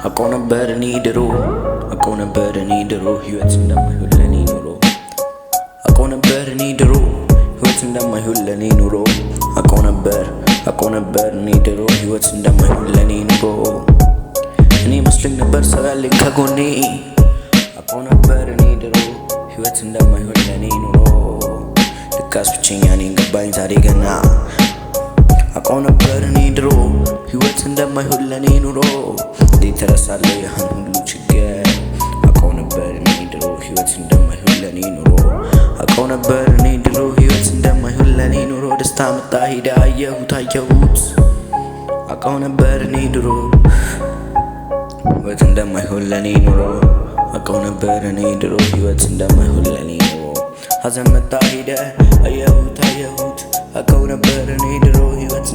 አውቀው ነበር እኔ ድሮ አውቀው ነበር እኔ ድሮ ህይወት እንደማይሆን ለኔ ኑሮ አውቀው ነበር እኔ ድሮ ህይወት እንደማይሆን ለኔ ኑሮ አውቀው ነበር እኔ ድሮ ህይወት እንደማይሆን ለኔ ኑሮ እኔ መስሎኝ ነበር ሰው ያለኝ ከጎኔ አውቀው ነበር እኔ ድሮ ህይወት እንደማይሆን ለኔ ኑሮ ልካስ ብቸኛ ነኝ ገባኝ ዛሬ ገና አውቀው ነበር እኔ ድሮ ህይወት እንደማይሆን ለኔ ኑሮ እንዴት ተረሳለሁ ያን ሁሉ ችግር አውቀው ነበር እኔ ድሮ ህይወት እንደማይሆን ለኔ ኑሮ አውቀው ነበር እኔ ድሮ ህይወት እንደማይሆን ለኔ ኑሮ ደስታ መጣ ሄደ አየሁት አውቀው ነበር እኔ ድሮ ህይወት እንደማይሆን ለኔ ኑሮ አውቀው ነበር እኔ ድሮ ህይወት እንደማይሆን ለኔ ኑሮ ሐዘን መጣ ሄደ አየሁት አውቀው ነበር እኔ ድሮ ህይወት